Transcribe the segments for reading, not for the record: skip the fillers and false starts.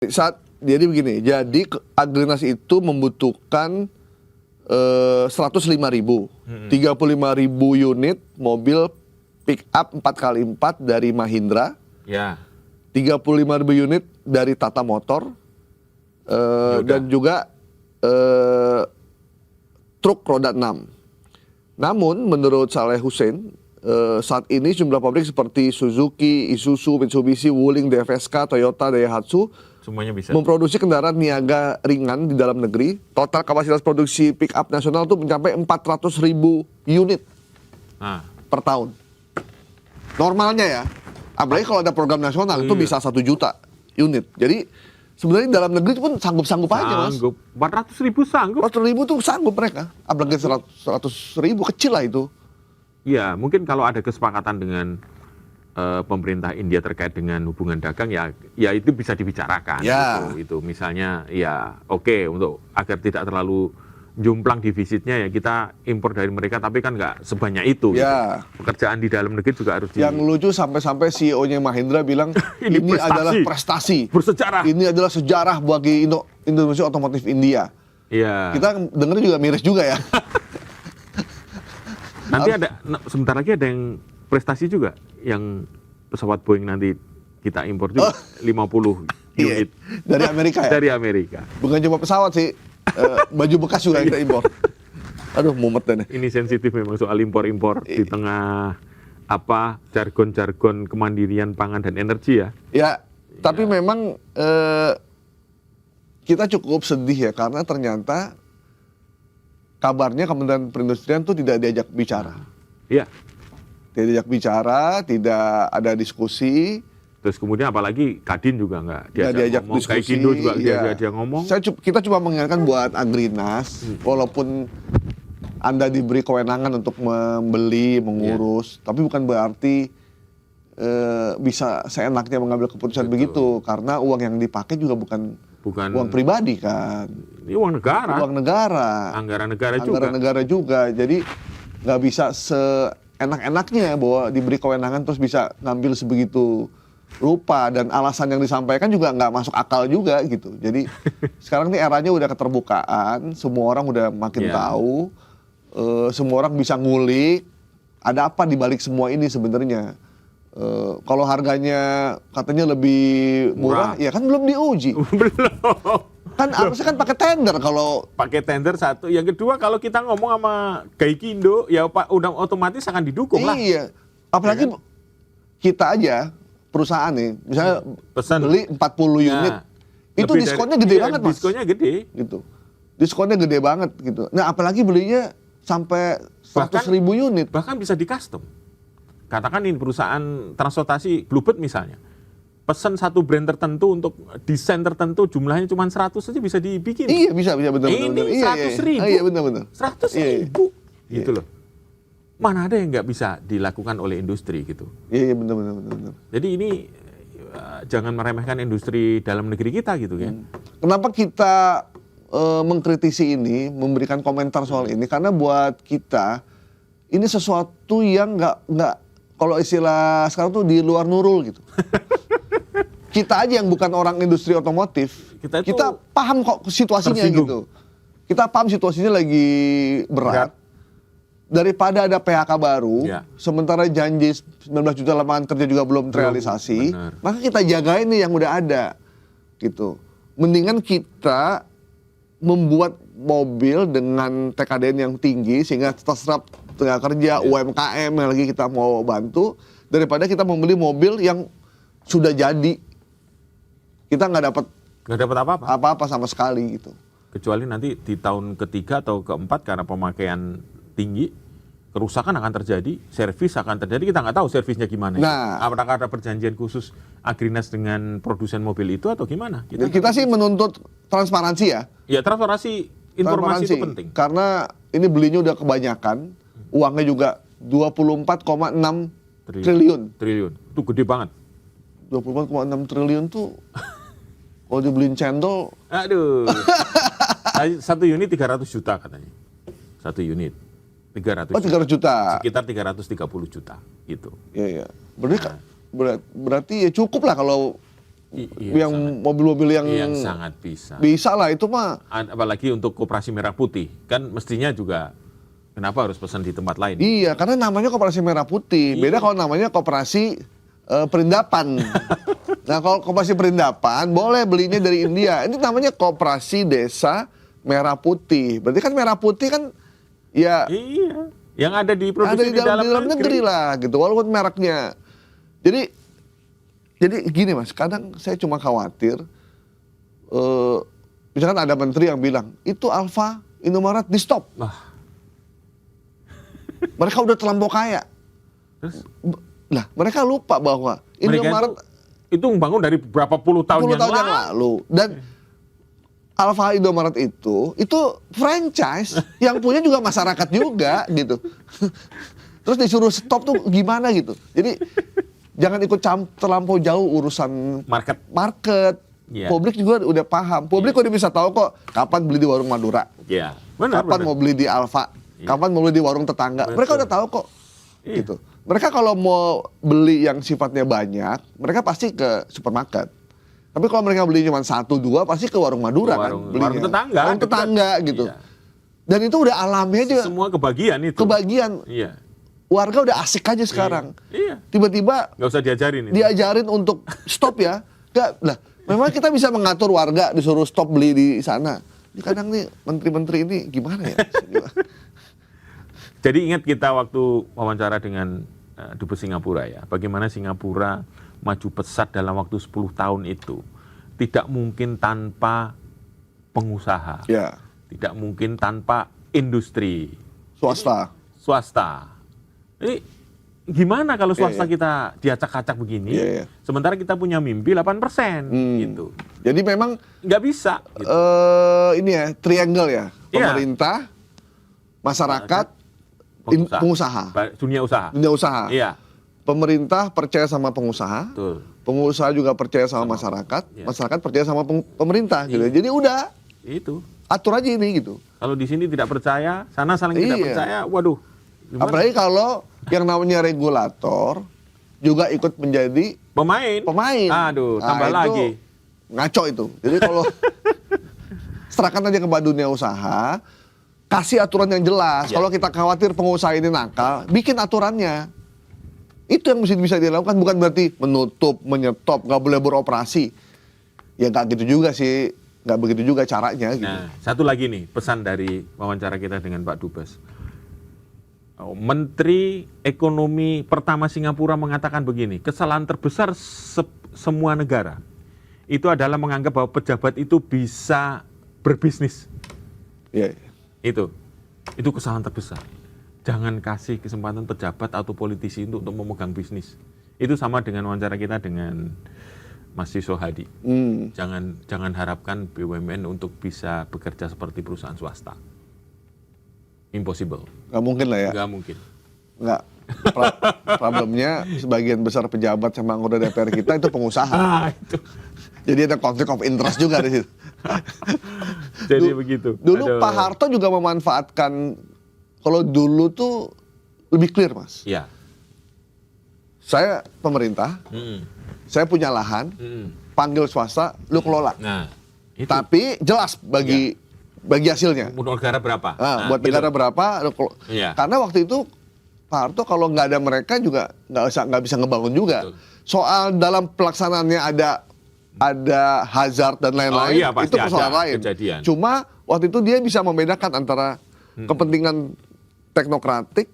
Jadi begini, jadi Agrinas itu membutuhkan 105.000, 35.000 unit mobil pick up 4x4 dari Mahindra, Ya. 35.000 unit dari Tata Motor, dan juga truk roda 6. Namun menurut Saleh Hussein, saat ini jumlah pabrik seperti Suzuki, Isuzu, Mitsubishi, Wuling, DFSK, Toyota, Daihatsu Semuanya bisa. memproduksi kendaraan niaga ringan di dalam negeri. Total kapasitas produksi pick up nasional itu mencapai 400.000 unit per tahun. Normalnya ya, apalagi kalau ada program nasional itu bisa 1 juta unit. Jadi sebenarnya dalam negeri pun sanggup-sanggup aja, Mas. Sanggup. 400.000 sanggup. 400.000 tuh sanggup mereka. Apalagi 100.000 kecil lah itu. Ya, mungkin kalau ada kesepakatan dengan pemerintah India terkait dengan hubungan dagang, ya itu bisa dibicarakan. Ya. Itu misalnya, ya oke, untuk agar tidak terlalu jomplang defisitnya, ya kita impor dari mereka, tapi kan nggak sebanyak itu. Ya. Gitu. Pekerjaan di dalam negeri juga harus Yang lucu sampai CEO-nya Mahindra bilang ini adalah prestasi. Bersejarah. Ini adalah sejarah bagi Indonesia otomotif India. Iya. Kita dengar juga miris juga ya. Nanti sebentar lagi ada yang prestasi juga, yang pesawat Boeing nanti kita impor juga 50 unit dari Amerika ya. Dari Amerika. Bukan cuma pesawat sih, baju bekas juga kita impor. Aduh, mumet deh. Ini sensitif memang soal impor-impor di tengah jargon-jargon kemandirian pangan dan energi ya. Ya, tapi memang kita cukup sedih ya, karena ternyata kabarnya Kementerian Perindustrian itu tidak diajak bicara. Iya. Tidak diajak bicara, tidak ada diskusi. Terus kemudian apalagi Kadin juga nggak diajak ngomong. diskusi. Kaikindo juga dia ngomong. Kita cuma mengingatkan buat Agrinas, walaupun Anda diberi kewenangan untuk membeli, mengurus, tapi bukan berarti bisa seenaknya mengambil keputusan begitu, karena uang yang dipakai juga bukan uang pribadi kan. Ini uang negara. Uang negara. Anggaran negara juga. Jadi nggak bisa seenak-enaknya bahwa diberi kewenangan terus bisa ngambil sebegitu rupa, dan alasan yang disampaikan juga nggak masuk akal juga gitu. Jadi sekarang ini eranya udah keterbukaan, semua orang udah makin tahu, semua orang bisa ngulik ada apa di balik semua ini sebenarnya. Kalau harganya katanya lebih murah, ya kan belum diuji. Belum. Kan harusnya kan pakai tender. Kalau pakai tender satu, yang kedua kalau kita ngomong sama Gaikindo, ya udah otomatis akan didukung lah. Iya. Apalagi ya kan? Kita aja perusahaan nih, misalnya beli 40 unit, itu diskonnya gede banget, Mas. Diskonnya gede. Gitu. Diskonnya gede banget gitu. Nah, apalagi belinya sampai 100.000 unit. Bahkan bisa di custom. Katakan ini perusahaan transportasi Bluebird misalnya, pesan satu brand tertentu untuk desain tertentu, jumlahnya cuma 100 saja bisa dibikin. Iya, bisa benar. Ini 100.000. Iya, benar. 100.000. Gitu loh. Mana ada yang nggak bisa dilakukan oleh industri gitu. Iya, benar. Jadi ini jangan meremehkan industri dalam negeri kita gitu kan. Kenapa kita mengkritisi ini, memberikan komentar soal ini? Karena buat kita ini sesuatu yang nggak kalau istilah sekarang tuh di luar nurul gitu. Kita aja yang bukan orang industri otomotif, kita paham kok situasinya tersinggung. Gitu. Kita paham situasinya lagi berat. Daripada ada PHK baru, sementara janji 19 juta lapangan kerja juga belum terrealisasi, maka kita jagain nih yang udah ada, gitu. Mendingan kita membuat mobil dengan TKDN yang tinggi sehingga terserap tenaga kerja, UMKM yang lagi kita mau bantu, daripada kita membeli mobil yang sudah jadi, kita nggak dapat apa-apa sama sekali gitu. Kecuali nanti di tahun ketiga atau keempat karena pemakaian tinggi, kerusakan akan terjadi, servis akan terjadi, kita nggak tahu servisnya gimana. Nah, apakah ada perjanjian khusus Agrinas dengan produsen mobil itu atau gimana? Kita sih menuntut transparansi ya. Ya, transparansi informasi itu penting. Karena ini belinya udah kebanyakan, uangnya juga 24,6 triliun. Itu gede banget. 24,6 triliun tuh kalau dibeliin cendol. Aduh. Satu unit 300 juta katanya. Satu unit. 300 juta. Sekitar 330 juta gitu. Iya. Berarti ya cukup lah kalau yang mobil-mobil yang sangat bisa. Bisa lah itu mah. Apalagi untuk Koperasi Merah Putih, kan mestinya juga kenapa harus pesan di tempat lain? Iya, karena namanya Koperasi Merah Putih. Beda kalau namanya Koperasi Perindapan. Nah, kalau Koperasi Perindapan boleh belinya dari India. Ini namanya Koperasi Desa Merah Putih. Berarti kan Merah Putih kan ya Iya, yang ada di produksi ada di dalam negeri lah gitu, walaupun mereknya. Jadi gini Mas, kadang saya cuma khawatir, misalkan ada menteri yang bilang, itu Alfa, Indomaret di stop. Mereka udah terlampau kaya. Terus? Nah, mereka lupa bahwa Indomaret itu membangun dari berapa puluh tahun yang lalu. Dan Alfa Indomaret itu franchise, yang punya juga masyarakat juga gitu. Terus disuruh stop tuh gimana gitu. Jadi jangan ikut terlampau jauh urusan market. Yeah. Publik juga udah paham. Publik udah bisa tahu kok kapan beli di warung Madura. Yeah. Benar, kapan mau beli di Alfa. Kapan mau beli di warung tetangga. Betul. Mereka udah tahu kok. Gitu. Mereka kalau mau beli yang sifatnya banyak, mereka pasti ke supermarket. Tapi kalau mereka beli cuma 1-2 pasti ke warung Madura warung tetangga. Warung tetangga gitu. Iya. Dan itu udah alamiah juga. Semua kebagian itu. Kebagian. Iya. Warga udah asik aja sekarang. Iya. Tiba-tiba nggak usah diajarin itu. Diajarin untuk stop ya. Nggak, lah, memang kita bisa mengatur warga disuruh stop beli di sana. Ini kadang nih menteri-menteri ini gimana ya? Jadi ingat kita waktu wawancara dengan Dubes Singapura ya, bagaimana Singapura maju pesat dalam waktu 10 tahun itu. Tidak mungkin tanpa pengusaha. Ya. Tidak mungkin tanpa industri. Swasta. Ini gimana kalau swasta kita diacak-acak begini, sementara kita punya mimpi 8% gitu. Jadi memang nggak bisa. Gitu. Ini ya, triangle ya. Pemerintah, masyarakat, pengusaha. Dunia usaha. Iya. Pemerintah percaya sama pengusaha, betul. Pengusaha juga percaya sama masyarakat, masyarakat percaya sama pemerintah gitu. Jadi udah. Itu. Atur aja ini gitu. Kalau di sini tidak percaya, sana saling tidak percaya, waduh. Gimana? Apalagi kalau yang namanya regulator juga ikut menjadi pemain. Aduh, tambah lagi. Ngaco itu. Jadi kalau serahkan aja ke dunia usaha, kasih aturan yang jelas. Kalau kita khawatir pengusaha ini nakal, bikin aturannya. Itu yang mesti bisa dilakukan, bukan berarti menutup, menyetop, nggak boleh beroperasi. Ya nggak gitu juga sih, nggak begitu juga caranya. Gitu. Nah, satu lagi nih pesan dari wawancara kita dengan Pak Dubes. Menteri Ekonomi pertama Singapura mengatakan begini, kesalahan terbesar semua negara itu adalah menganggap bahwa pejabat itu bisa berbisnis. Itu kesalahan terbesar. Jangan kasih kesempatan pejabat atau politisi untuk memegang bisnis. Itu sama dengan wawancara kita dengan Mas Siso Hadi. Jangan harapkan BUMN untuk bisa bekerja seperti perusahaan swasta. Impossible. Nggak mungkin lah ya. Nggak mungkin. Nggak. Problemnya sebagian besar pejabat sama anggota DPR kita itu pengusaha. Itu. Jadi ada konflik of interest juga di situ. Jadi begitu. Dulu Pak Harto juga memanfaatkan, kalau dulu tuh lebih clear Mas. Iya. Saya pemerintah, saya punya lahan, panggil swasta, lu kelola. Nah, itu. Tapi jelas bagi hasilnya. Buat negara berapa? Buat negara berapa? Karena waktu itu Pak Harto kalau nggak ada mereka juga nggak bisa ngebangun juga. Betul. Soal dalam pelaksanaannya ada hazard dan lain-lain, itu persoalan lain. Kejadian. Cuma waktu itu dia bisa membedakan antara kepentingan teknokratik,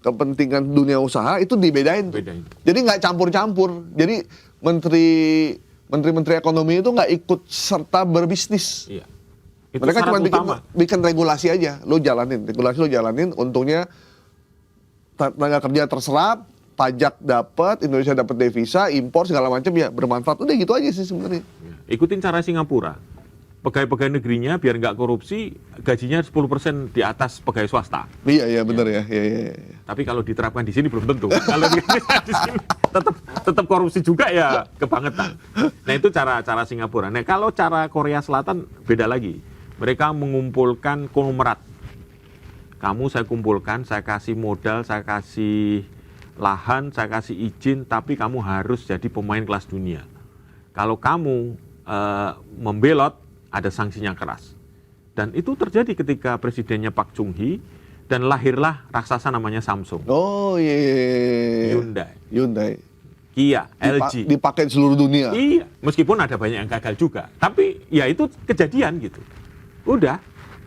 kepentingan dunia usaha itu dibedain. Jadi nggak campur-campur. Jadi menteri-menteri ekonomi itu nggak ikut serta berbisnis. Iya. Mereka cuma bikin regulasi aja, lo jalanin, untungnya tenaga kerja terserap, pajak dapat, Indonesia dapat devisa, impor segala macam ya bermanfaat. Udah gitu aja sih sebenarnya. Ikutin cara Singapura. Pegawai-pegawai negerinya biar nggak korupsi, gajinya 10% di atas pegawai swasta. Iya benar ya. Iya. Tapi kalau diterapkan di sini belum tentu. Kalau di sini tetap korupsi juga ya kebangetan. Nah itu cara Singapura. Nah kalau cara Korea Selatan beda lagi. Mereka mengumpulkan konglomerat. Kamu saya kumpulkan, saya kasih modal, saya kasih lahan, saya kasih izin, tapi kamu harus jadi pemain kelas dunia. Kalau kamu membelot, ada sanksinya keras. Dan itu terjadi ketika presidennya Park Chung-hee dan lahirlah raksasa namanya Samsung, Oh iya. Hyundai, Kia, LG. Dipakai di seluruh dunia. Iya, meskipun ada banyak yang gagal juga. Tapi ya itu kejadian gitu. Udah,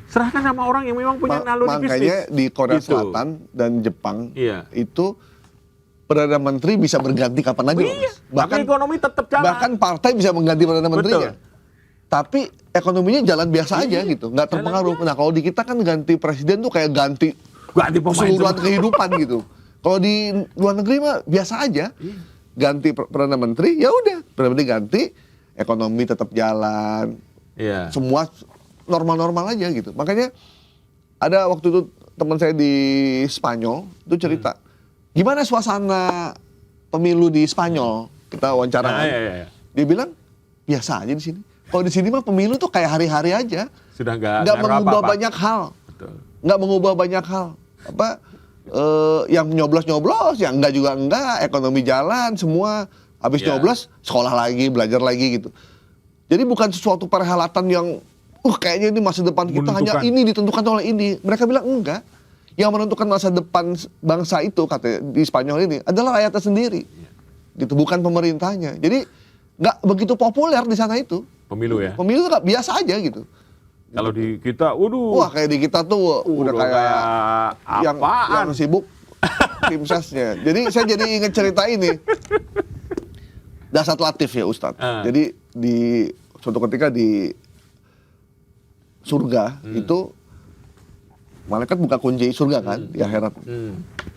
serahkan sama orang yang memang punya naluri bisnis. Makanya di Korea Gitu. Selatan dan Jepang Iya. itu Perdana Menteri bisa berganti kapan lagi. Iya, Loh, tapi ekonomi tetap jalan. bahkan partai bisa mengganti Perdana Menterinya. Tapi ekonominya jalan biasa aja gitu, nggak terpengaruh. Nah kalau di kita kan ganti presiden tuh kayak ganti keseluruhan kehidupan gitu. Kalau di luar negeri mah biasa aja. Ganti Perdana Menteri, ya udah. Perdana Menteri ganti, ekonomi tetap jalan. Iya. Semua normal-normal aja gitu. Makanya ada waktu itu teman saya di Spanyol itu cerita, gimana suasana pemilu di Spanyol? Kita wawancara. Iya. Dia bilang biasa aja di sini. Kalau di sini mah pemilu tuh kayak hari-hari aja. Sudah nggak mengubah banyak hal. Betul. Nggak mengubah banyak hal. Yang nyoblos-nyoblos, yang enggak juga enggak, ekonomi jalan, semua habis nyoblos, sekolah lagi, belajar lagi gitu. Jadi bukan sesuatu perhelatan yang kayaknya ini masa depan kita hanya ini ditentukan oleh ini. Mereka bilang enggak. Yang menentukan masa depan bangsa itu kata di Spanyol ini adalah rakyatnya sendiri. Gitu, bukan pemerintahnya. Jadi nggak begitu populer di sana itu. Pemilu ya? Pemilu tuh biasa aja gitu. Kalau di kita, waduh. Wah kayak di kita tuh udah kayak yang sibuk tim sesnya. Jadi saya jadi inget cerita ini. Dasar Latif ya Ustadz. Jadi di suatu ketika di surga itu malaikat buka kunci surga kan di akhirat.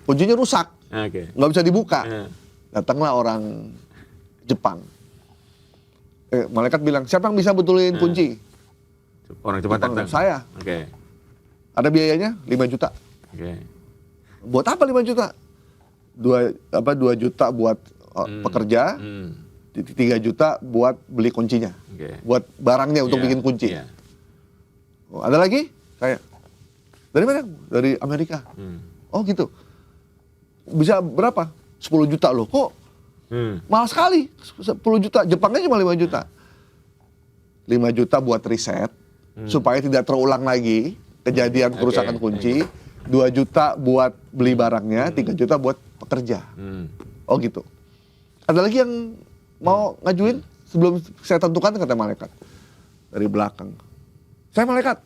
Kuncinya rusak, nggak bisa dibuka. Datanglah orang Jepang. Malaikat bilang, siapa yang bisa betulin kunci? Orang Jepang datang. Saya. Ada biayanya 5 juta. Buat apa 5 juta? 2 juta buat pekerja, 3 juta buat beli kuncinya. Buat barangnya untuk bikin kunci. Ada lagi? Saya. Dari mana? Dari Amerika. Oh gitu. Bisa berapa? 10 juta loh. Kok mahal sekali, 10 juta. Jepangnya cuma 5 juta. 5 juta buat riset, supaya tidak terulang lagi kejadian kerusakan kunci. 2 juta buat beli barangnya, 3 juta buat pekerja. Oh gitu. Ada lagi yang mau ngajuin sebelum saya tentukan, kata malaikat. Dari belakang. Saya malaikat.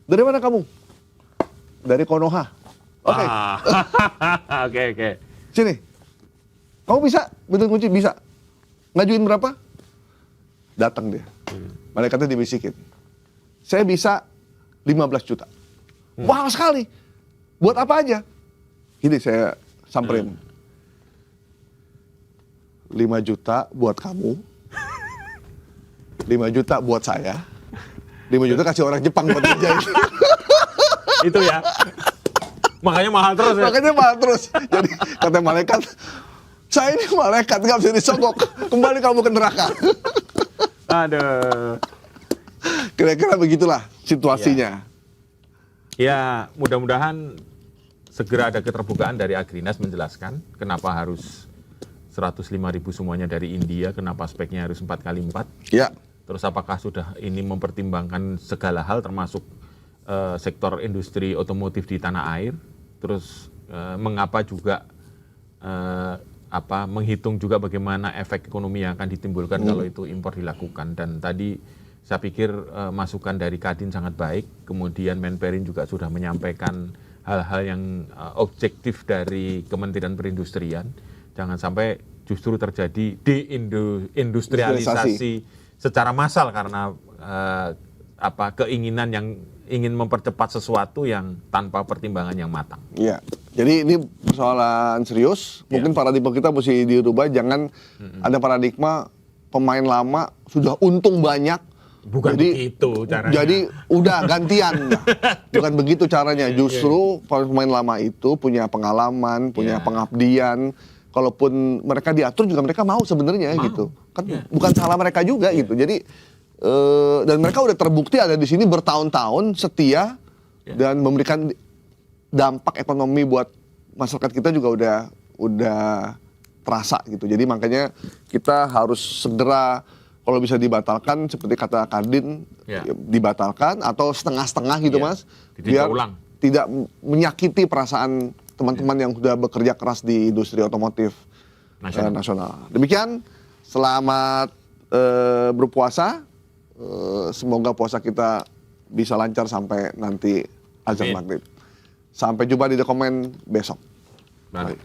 Dari mana kamu? Dari Konoha. Oke. Oke. Sini. Kamu bisa betul kunci? Bisa. Ngajuin berapa? Datang dia. Malaikatnya dibisikin. Saya bisa 15 juta. Mahal sekali. Buat apa aja? Ini saya samperin. 5 juta buat kamu. 5 juta buat saya. 5 juta kasih orang Jepang buat kerja. Itu ya. Makanya mahal terus ya. Makanya mahal terus. Jadi kata malaikat, saya ini malaikat, nggak bisa disogok. Kembali kamu ke neraka. Aduh. Kira-kira begitulah situasinya. Ya, mudah-mudahan segera ada keterbukaan dari Agrinas menjelaskan kenapa harus 105.000 semuanya dari India, kenapa speknya harus 4x4. Ya. Terus apakah sudah ini mempertimbangkan segala hal termasuk sektor industri otomotif di tanah air, terus mengapa juga menghitung juga bagaimana efek ekonomi yang akan ditimbulkan kalau itu impor dilakukan. Dan tadi saya pikir masukan dari Kadin sangat baik, kemudian Menperin juga sudah menyampaikan hal-hal yang objektif dari Kementerian Perindustrian. Jangan sampai justru terjadi deindustrialisasi secara massal karena keinginan yang ingin mempercepat sesuatu yang tanpa pertimbangan yang matang. Iya. Jadi ini persoalan serius. Mungkin paradigma kita mesti dirubah. Jangan ada paradigma pemain lama sudah untung banyak. Bukan begitu caranya. Jadi udah gantian. Bukan begitu caranya. Justru pemain lama itu punya pengalaman, punya pengabdian. Kalaupun mereka diatur juga mereka mau sebenarnya gitu. Kan bukan salah mereka juga gitu. Jadi dan mereka udah terbukti ada di sini bertahun-tahun setia dan memberikan dampak ekonomi buat masyarakat kita juga udah terasa gitu. Jadi makanya kita harus segera kalau bisa dibatalkan seperti kata Kadin, Ya. dibatalkan atau setengah-setengah gitu Iya, Mas, ditinjau biar ulang. tidak menyakiti perasaan teman-teman yang sudah bekerja keras di industri otomotif nasional. Demikian, selamat berpuasa. Semoga puasa kita bisa lancar sampai nanti azan Amin. maghrib. Sampai jumpa di The Comment besok. Baik. Baik.